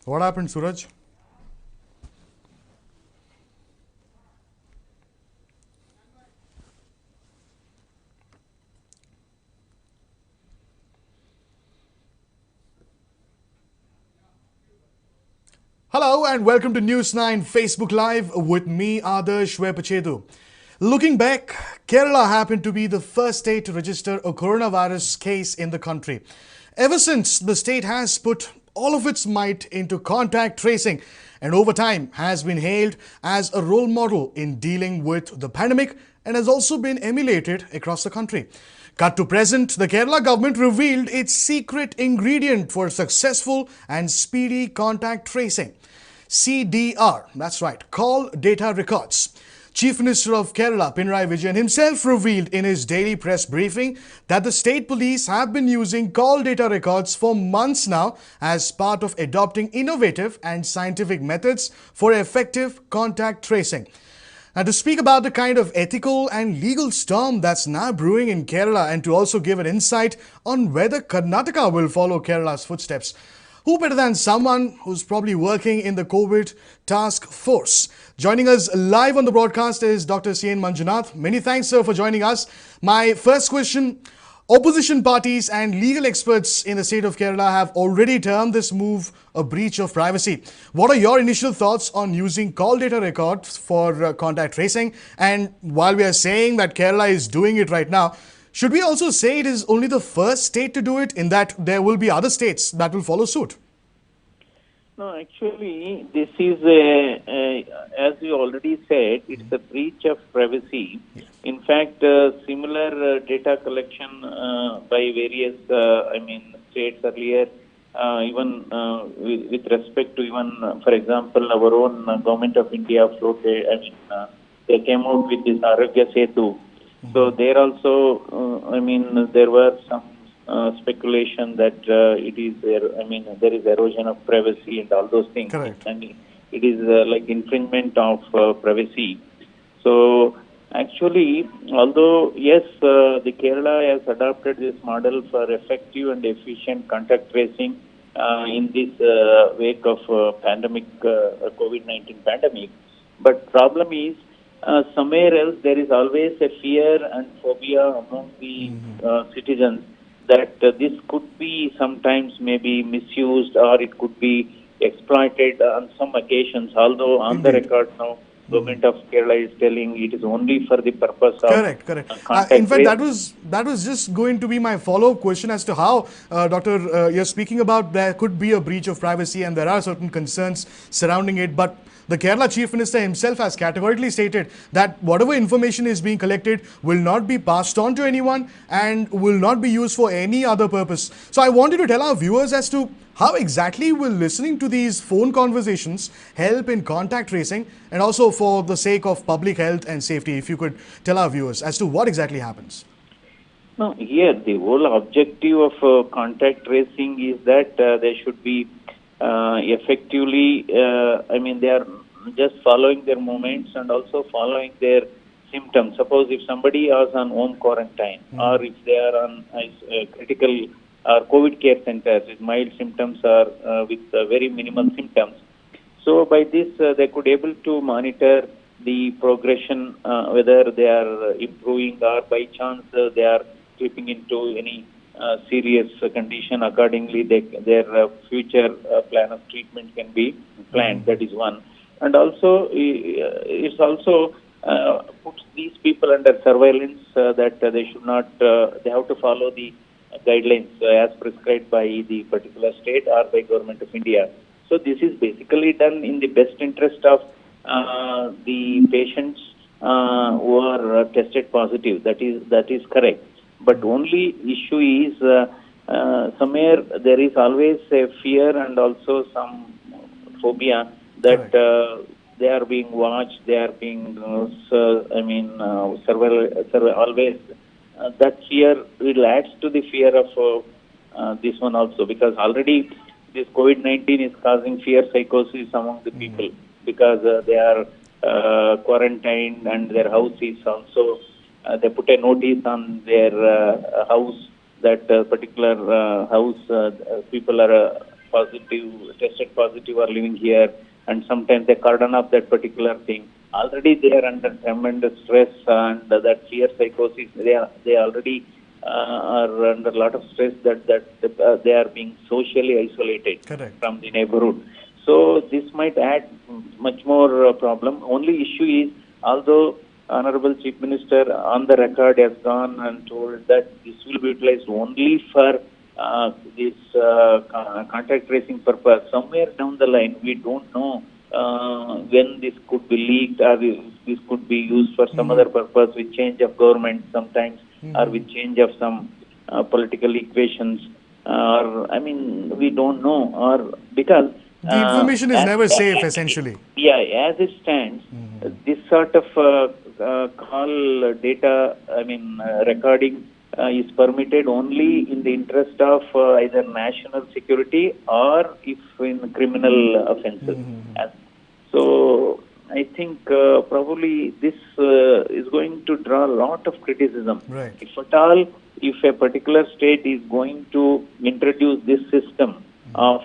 What happened, Suraj? Hello and welcome to News 9 Facebook Live with me, Adarsh Vepachedu. Looking back, Kerala happened to be the first state to register a coronavirus case in the country. Ever since, the state has put all of its might into contact tracing and over time has been hailed as a role model in dealing with the pandemic and has also been emulated across the country. Cut to present, the Kerala government revealed its secret ingredient for successful and speedy contact tracing. CDR, that's right, Call Data Records. Chief Minister of Kerala, Pinarayi Vijayan himself revealed in his daily press briefing that the state police have been using call data records for months now as part of adopting innovative and scientific methods for effective contact tracing. Now, to speak about the kind of ethical and legal storm that's now brewing in Kerala and to also give an insight on whether Karnataka will follow Kerala's footsteps, who better than someone who's probably working in the COVID task force? Joining us live on the broadcast is Dr. C.N. Manjunath. Many thanks, sir, for joining us. My first question: opposition parties and legal experts in the state of Kerala have already termed this move a breach of privacy. What are your initial thoughts on using call data records for contact tracing? And while we are saying that Kerala is doing it right now, should we also say it is only the first state to do it, in that there will be other states that will follow suit? No, actually, this is as you already said, it's a breach of privacy. Yes. In fact, similar data collection by various, states earlier, even with respect to even, for example, our own government of India floated. They came out with this Arogya Setu. So there also, there were some speculation that it is there. There is erosion of privacy and all those things. Correct. And it is like infringement of privacy. So actually, although yes, the Kerala has adopted this model for effective and efficient contact tracing in this wake of pandemic, COVID-19 pandemic, but problem is, somewhere else there is always a fear and phobia among the citizens that this could be sometimes maybe misused or it could be exploited on some occasions. Although on the record now, government of Kerala is telling it is only for the purpose of Correct. contact In fact, tracing. that was just going to be my follow-up question as to how, Doctor, you're speaking about there could be a breach of privacy and there are certain concerns surrounding it, but the Kerala Chief Minister himself has categorically stated that whatever information is being collected will not be passed on to anyone and will not be used for any other purpose. So I wanted to tell our viewers as to how exactly will listening to these phone conversations help in contact tracing and also for the sake of public health and safety. If you could tell our viewers as to what exactly happens. No, here the whole objective of contact tracing is that they should be effectively, they are just following their movements and also following their symptoms. Suppose if somebody is on home quarantine or if they are on critical or COVID care centers with mild symptoms or with very minimal symptoms. So by this, they could able to monitor the progression, whether they are improving or by chance they are slipping into any serious condition. Accordingly, their future plan of treatment can be planned. That is one. And also, it's also puts these people under surveillance that they should not, they have to follow the guidelines as prescribed by the particular state or by Government of India. So this is basically done in the best interest of the patients who are tested positive. That is correct. But only issue is somewhere there is always a fear and also some phobia that they are being watched, they are being always. That fear will add to the fear of this one also, because already this COVID-19 is causing fear psychosis among the people because they are quarantined and their house is also. They put a notice on their house that particular house people are tested positive are living here, and sometimes they cordon off that particular thing. Already they are under tremendous stress and that fear psychosis. They already are under a lot of stress that they are being socially isolated Correct. from the neighborhood. So this might add much more problem. Only issue is, although Honorable Chief Minister on the record has gone and told that this will be utilized only for this contact tracing purpose. Somewhere down the line, we don't know when this could be leaked, or this could be used for some other purpose with change of government sometimes, or with change of some political equations. Or I mean, we don't know, or because The information is as, never safe, essentially. yeah, as it stands, this sort of call data, I mean, recording is permitted only in the interest of either national security or if in criminal offenses. So I think probably this is going to draw a lot of criticism. Right. If at all, if a particular state is going to introduce this system of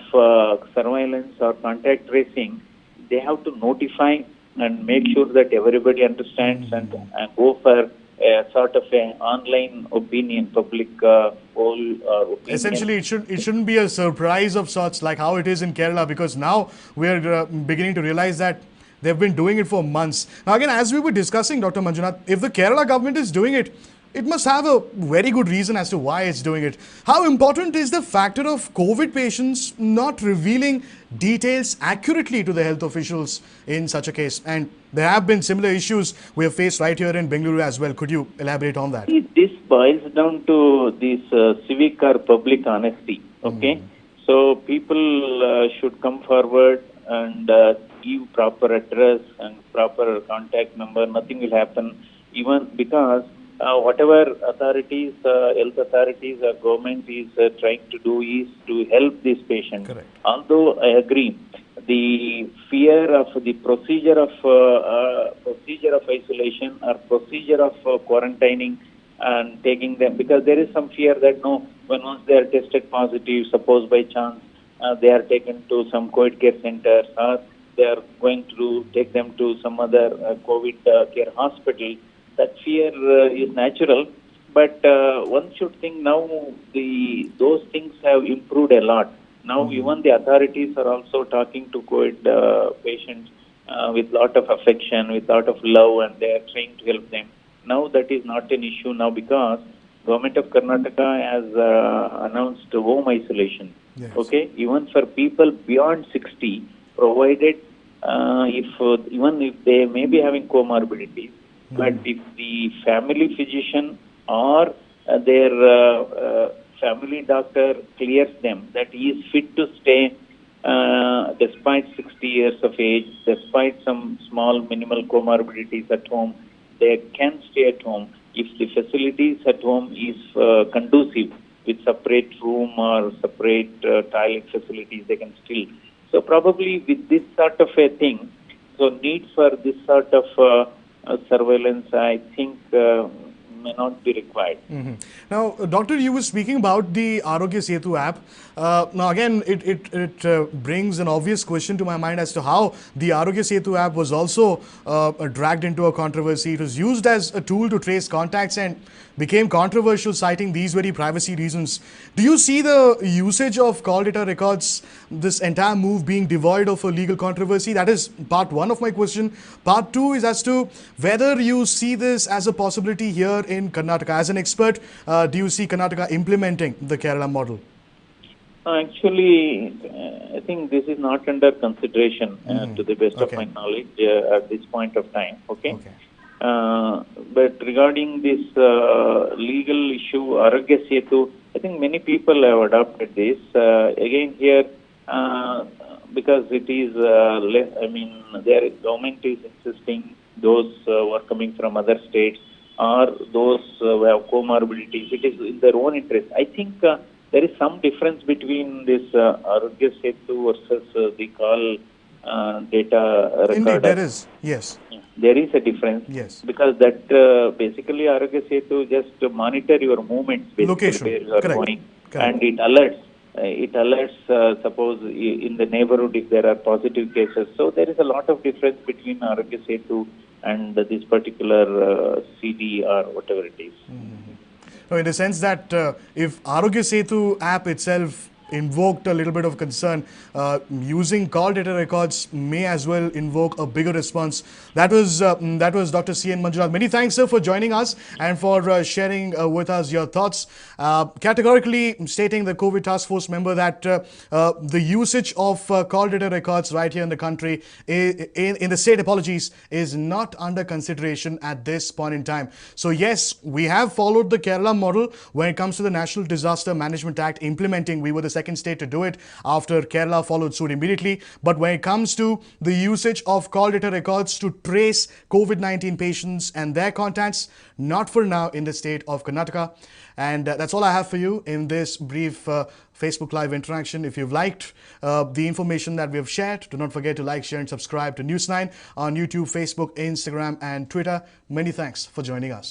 surveillance or contact tracing, they have to notify and make sure that everybody understands and go for a sort of an online opinion, public poll or opinion. Essentially, it shouldn't be a surprise of sorts like how it is in Kerala, because now we're beginning to realize that they've been doing it for months. Now again, as we were discussing, Dr. Manjunath, if the Kerala government is doing it, it must have a very good reason as to why it's doing it. How important is the factor of COVID patients not revealing details accurately to the health officials in such a case? And there have been similar issues we have faced right here in Bengaluru as well. Could you elaborate on that? This boils down to this civic or public honesty. Okay, so people should come forward and give proper address and proper contact number. Nothing will happen, even because whatever authorities, health authorities or government is trying to do is to help these patients. Correct. Although I agree, the fear of the procedure of isolation or procedure of quarantining and taking them, because there is some fear that once they are tested positive, suppose by chance they are taken to some COVID care centers, or they are going to take them to some other COVID care hospital. That fear is natural, but one should think now those things have improved a lot. Now even the authorities are also talking to COVID patients with lot of affection, with lot of love, and they are trying to help them. Now that is not an issue now, because Government of Karnataka has announced home isolation. Yes. Okay, even for people beyond 60, provided even if they may be having comorbidities. But if the family physician or their family doctor clears them that he is fit to stay despite 60 years of age, despite some small minimal comorbidities at home, they can stay at home. If the facilities at home is conducive with separate room or separate toilet facilities, they can still. So probably with this sort of a thing, so need for this sort of surveillance, I think, may not be required. Now, Doctor, you were speaking about the Arogya Setu app. Now, again, it brings an obvious question to my mind as to how the Arogya Setu app was also dragged into a controversy. It was used as a tool to trace contacts and became controversial, citing these very privacy reasons. Do you see the usage of call data records, this entire move being devoid of a legal controversy? That is part one of my question. Part two is as to whether you see this as a possibility here in Karnataka. As an expert, do you see Karnataka implementing the Kerala model? Actually, I think this is not under consideration to the best of my knowledge at this point of time. Okay. But regarding this legal issue, Arogya Setu, I think many people have adopted this. Again here, because it is, their government is insisting those who are coming from other states or those who have comorbidities, it is in their own interest. I think there is some difference between this Arogya Setu versus the call data recorder. Indeed, there is. Yes. There is a difference. Yes. Because that basically Arogya Setu just monitor your movements, basically location. where you are Correct. going, Correct. and it alerts. it alerts, suppose in the neighborhood if there are positive cases. So there is a lot of difference between Arogya Setu and this particular CD or whatever it is. No, in the sense that if Arogya Setu app itself invoked a little bit of concern, using call data records may as well invoke a bigger response. That was Dr. C.N. Manjunath. Many thanks, sir, for joining us and for sharing with us your thoughts. Categorically stating the COVID task force member that the usage of call data records right here in the country, in the state, apologies, is not under consideration at this point in time. So yes, we have followed the Kerala model when it comes to the National Disaster Management Act implementing. We were the second state to do it after Kerala followed suit immediately. But when it comes to the usage of call data records to trace COVID-19 patients and their contacts, not for now in the state of Karnataka. And that's all I have for you in this brief Facebook Live interaction. If you've liked the information that we have shared, do not forget to like, share and subscribe to News 9 on YouTube, Facebook, Instagram and Twitter. Many thanks for joining us.